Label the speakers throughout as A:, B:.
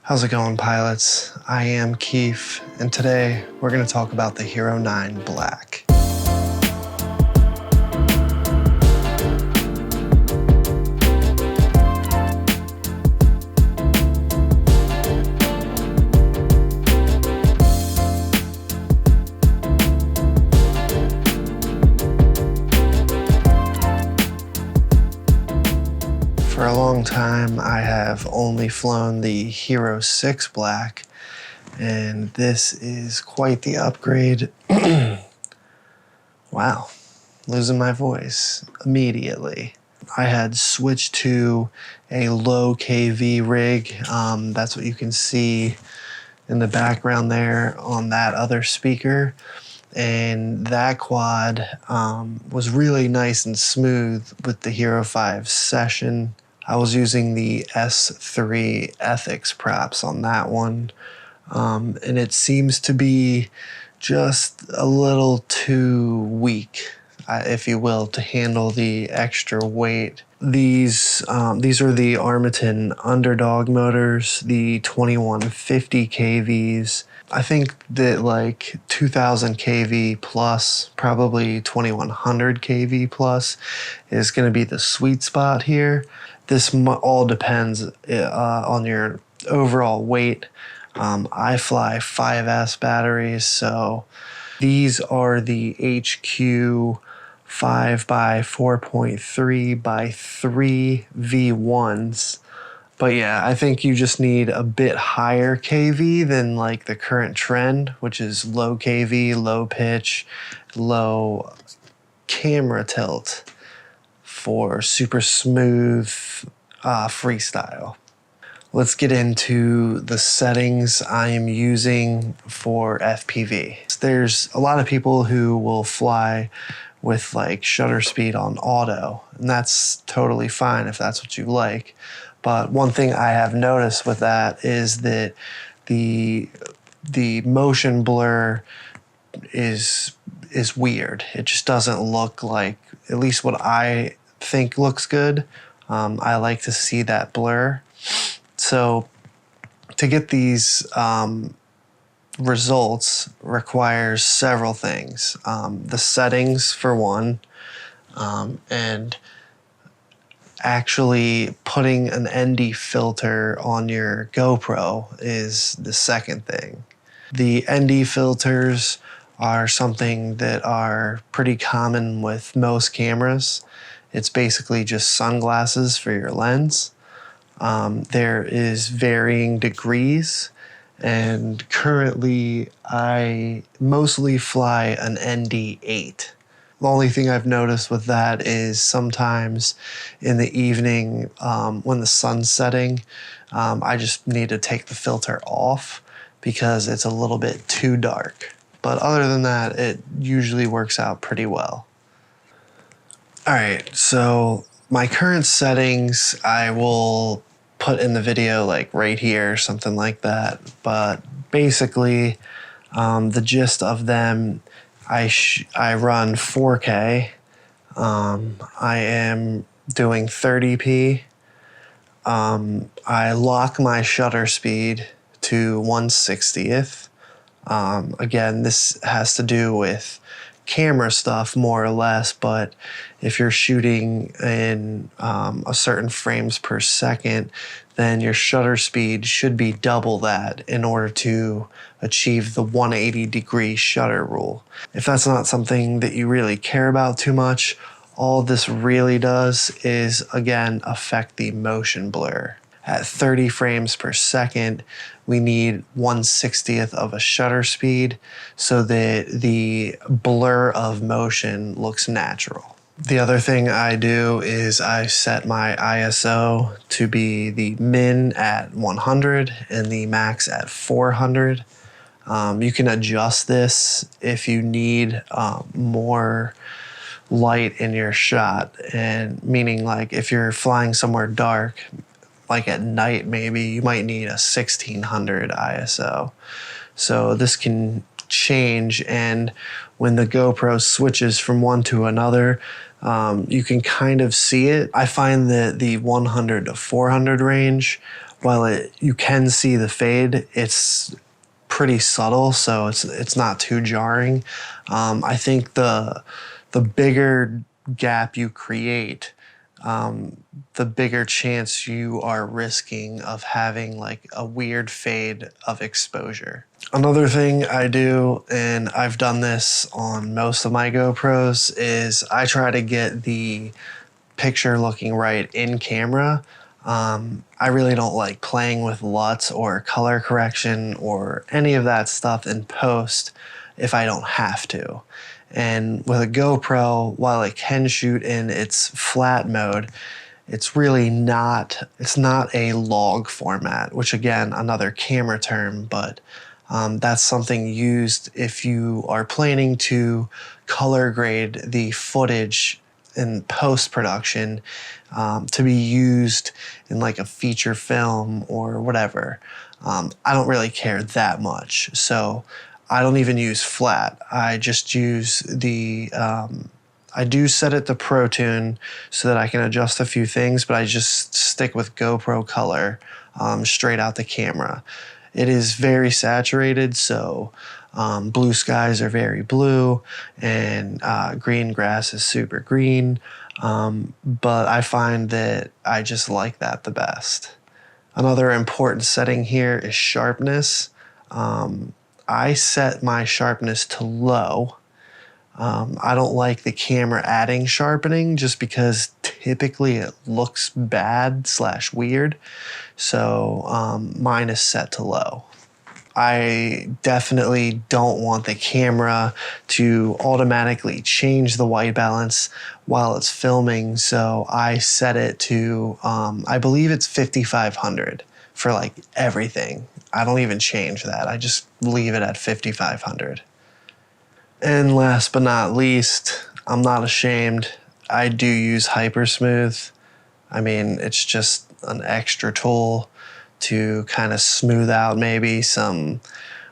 A: How's it going, pilots? I am Keith, and today we're going to talk about the Hero 9 Black. For a long time, I have only flown the Hero 6 Black, and this is quite the upgrade. Wow, losing my voice immediately. I had switched to a low KV rig. That's what you can see in the background there on that other speaker. And that quad was really nice and smooth with the Hero 5 Session. I was using the S3 Ethix props on that one, and it seems to be just a little too weak, if you will, to handle the extra weight. These are the Armattan Underdog motors, the 2150 kVs. I think that like 2000 kV plus, probably 2100 kV plus is going to be the sweet spot here. This all depends on your overall weight. I fly 5S batteries, so these are the HQ 5x4.3x3 V1s. But yeah, I think you just need a bit higher KV than like the current trend, which is low KV, low pitch, low camera tilt for super smooth freestyle. Let's get into the settings I am using for FPV. There's a lot of people who will fly with like shutter speed on auto, and that's totally fine if that's what you like. But one thing I have noticed with that is that the motion blur is weird. It just doesn't look like, at least what I think looks good. I like to see that blur. So to get these results requires several things. The settings for one, and actually putting an ND filter on your GoPro is the second thing. The ND filters are something that are pretty common with most cameras. It's basically just sunglasses for your lens. There is varying degrees, and currently I mostly fly an ND8. The only thing I've noticed with that is sometimes in the evening when the sun's setting, I just need to take the filter off because it's a little bit too dark. But other than that, it usually works out pretty well. All right, so my current settings I will put in the video like right here, something like that. But basically, the gist of them, I run 4K. I am doing 30p. I lock my shutter speed to 1/60th. Again, this has to do with camera stuff more or less, but if you're shooting in a certain frames per second, then your shutter speed should be double that in order to achieve the 180-degree shutter rule. If that's not something that you really care about too much, all this really does is, again, affect the motion blur. At 30 frames per second, we need 1/60th of a shutter speed so that the blur of motion looks natural. The other thing I do is I set my ISO to be the min at 100 and the max at 400. You can adjust this if you need more light in your shot, and meaning like if you're flying somewhere dark, like at night maybe, you might need a 1600 ISO. So this can change, and when the GoPro switches from one to another, you can kind of see it. I find that the 100 to 400 range while you can see the fade, it's pretty subtle, so it's not too jarring. I think the bigger gap you create, the bigger chance you are risking of having like a weird fade of exposure. Another thing I do, and I've done this on most of my GoPros, is I try to get the picture looking right in camera. I really don't like playing with LUTs or color correction or any of that stuff in post if I don't have to. And with a GoPro, while it can shoot in its flat mode, it's really not, it's not a log format, which again, another camera term, but that's something used if you are planning to color grade the footage in post-production to be used in like a feature film or whatever. I don't really care that much, so I don't even use flat. I just use the, I do set it to Pro Tune so that I can adjust a few things, but I just stick with GoPro color straight out the camera. It is very saturated, so blue skies are very blue, and green grass is super green, but I find that I just like that the best. Another important setting here is sharpness. I set my sharpness to low. I don't like the camera adding sharpening just because typically it looks bad / weird, so mine is set to low. I definitely don't want the camera to automatically change the white balance while it's filming, so I set it to, I believe it's 5500 for like everything. I don't even change that. I just leave it at 5500. And last but not least, I'm not ashamed, I do use Hypersmooth. I mean, it's just an extra tool to kind of smooth out maybe some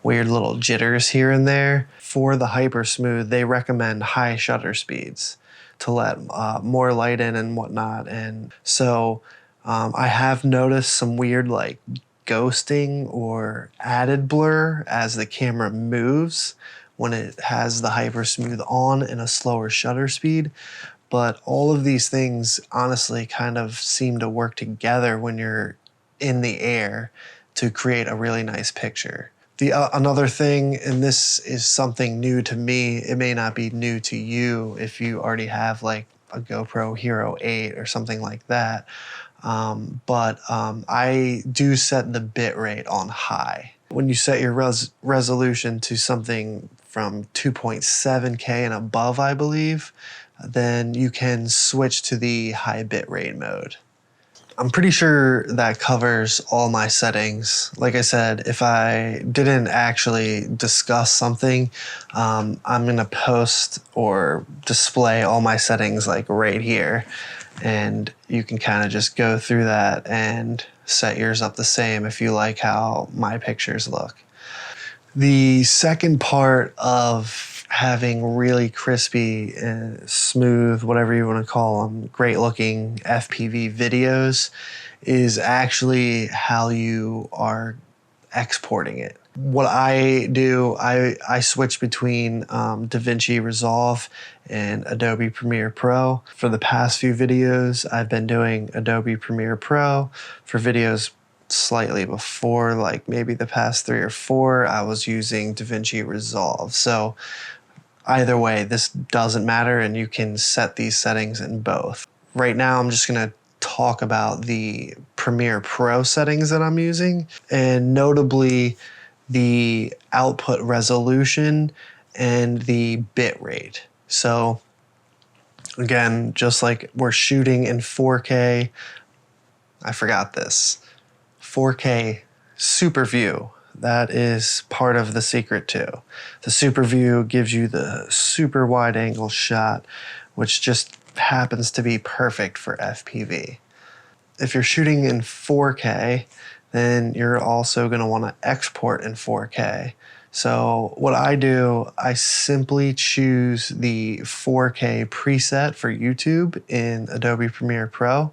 A: weird little jitters here and there. For the Hypersmooth, they recommend high shutter speeds to let more light in and whatnot. And so I have noticed some weird like ghosting or added blur as the camera moves when it has the Hypersmooth on in a slower shutter speed. But all of these things honestly kind of seem to work together when you're in the air to create a really nice picture. Another thing, and this is something new to me, it may not be new to you if you already have like a GoPro Hero 8 or something like that, but I do set the bit rate on high. When you set your resolution to something from 2.7K and above, I believe, then you can switch to the high bitrate mode. I'm pretty sure that covers all my settings. Like I said, if I didn't actually discuss something, I'm gonna post or display all my settings like right here, and you can kind of just go through that and set yours up the same if you like how my pictures look. The second part of having really crispy and smooth, whatever you want to call them, great looking FPV videos is actually how you are exporting it. What I do, I switch between DaVinci Resolve and Adobe Premiere Pro. For the past few videos, I've been doing Adobe Premiere Pro. For videos slightly before, like maybe the past 3 or 4, I was using DaVinci Resolve. So either way, this doesn't matter, and you can set these settings in both. Right now, I'm just gonna talk about the Premiere Pro settings that I'm using, and notably the output resolution and the bit rate. So again, just like we're shooting in 4K, I forgot this, 4K Super View. That is part of the secret too. The Super View gives you the super wide angle shot, which just happens to be perfect for FPV. If you're shooting in 4K, then you're also going to want to export in 4K. So what I do, I simply choose the 4K preset for YouTube in Adobe Premiere Pro,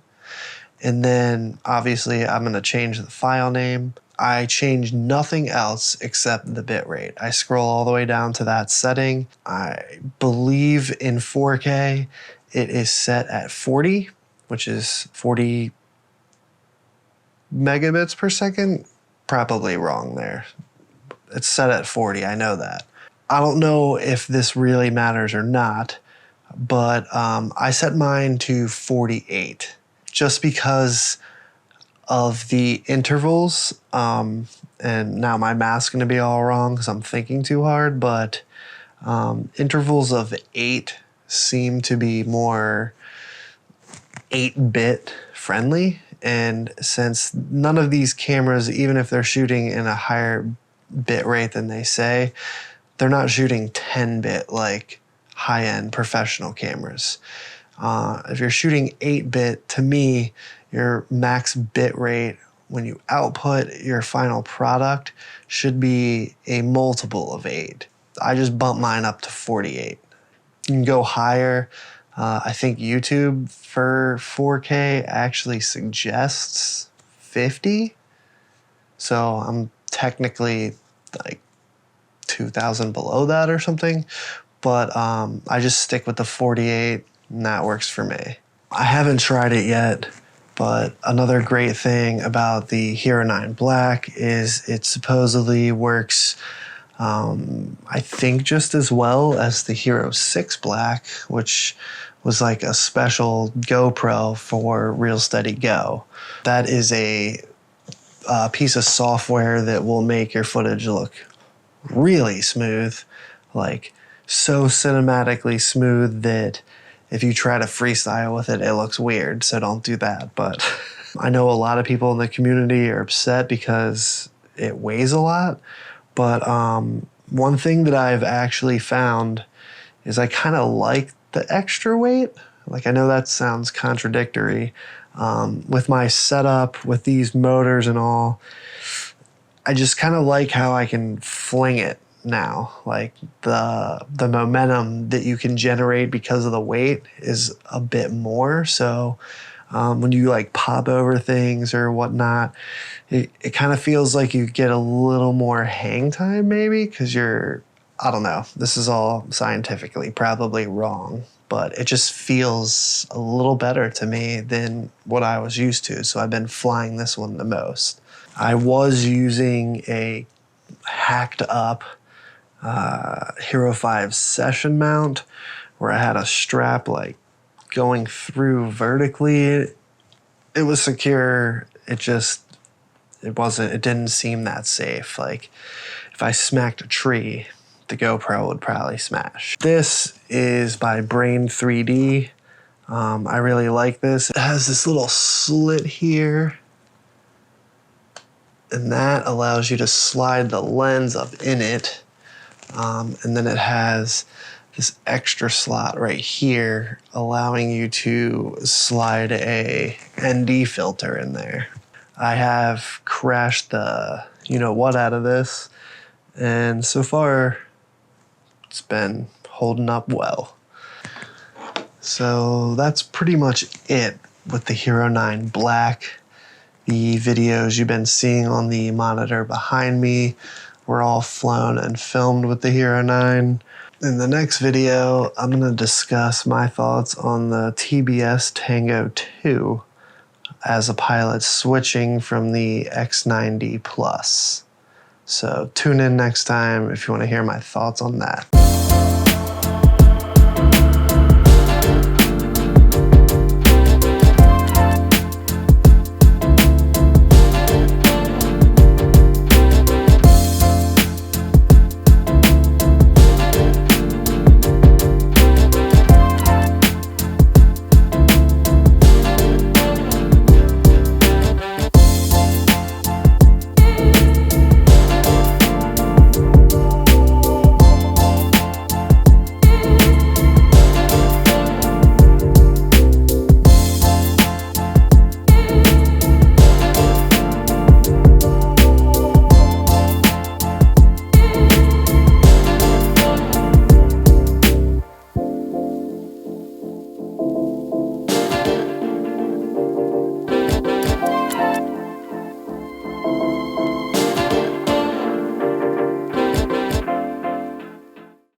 A: And then obviously I'm gonna change the file name. I changed nothing else except the bitrate. I scroll all the way down to that setting. I believe in 4K, it is set at 40, which is 40 megabits per second. Probably wrong there. It's set at 40, I know that. I don't know if this really matters or not, but I set mine to 48 just because of the intervals. And now my math's gonna be all wrong because I'm thinking too hard, but intervals of 8 seem to be more 8-bit friendly. And since none of these cameras, even if they're shooting in a higher bit rate than they say, they're not shooting 10-bit like high-end professional cameras. If you're shooting 8-bit, to me, your max bit rate when you output your final product should be a multiple of 8. I just bumped mine up to 48. You can go higher. I think YouTube for 4K actually suggests 50. So I'm technically like 2,000 below that or something. But I just stick with the 48 and that works for me. I haven't tried it yet, but another great thing about the Hero 9 Black is it supposedly works I think just as well as the Hero 6 Black, which was like a special GoPro for Real Steady Go. That is a piece of software that will make your footage look really smooth, like so cinematically smooth that if you try to freestyle with it, it looks weird, so don't do that. But I know a lot of people in the community are upset because it weighs a lot. But one thing that I've actually found is I kind of like the extra weight. Like, I know that sounds contradictory. With my setup, with these motors and all, I just kind of like how I can fling it now. Like the momentum that you can generate because of the weight is a bit more. So when you like pop over things or whatnot, it kind of feels like you get a little more hang time maybe because I don't know, this is all scientifically probably wrong, but it just feels a little better to me than what I was used to. So I've been flying this one the most. I was using a hacked up Hero 5 session mount where I had a strap like going through vertically. It was secure. It didn't seem that safe. Like if I smacked a tree, the GoPro would probably smash. This is by Brain3D. I really like this. It has this little slit here, and that allows you to slide the lens up in it. And then it has this extra slot right here, allowing you to slide a ND filter in there. I have crashed the you-know-what out of this, and so far it's been holding up well. So that's pretty much it with the Hero 9 Black. The videos you've been seeing on the monitor behind me were all flown and filmed with the Hero 9. In the next video, I'm going to discuss my thoughts on the TBS Tango 2 as a pilot switching from the X9D Plus. So tune in next time if you want to hear my thoughts on that.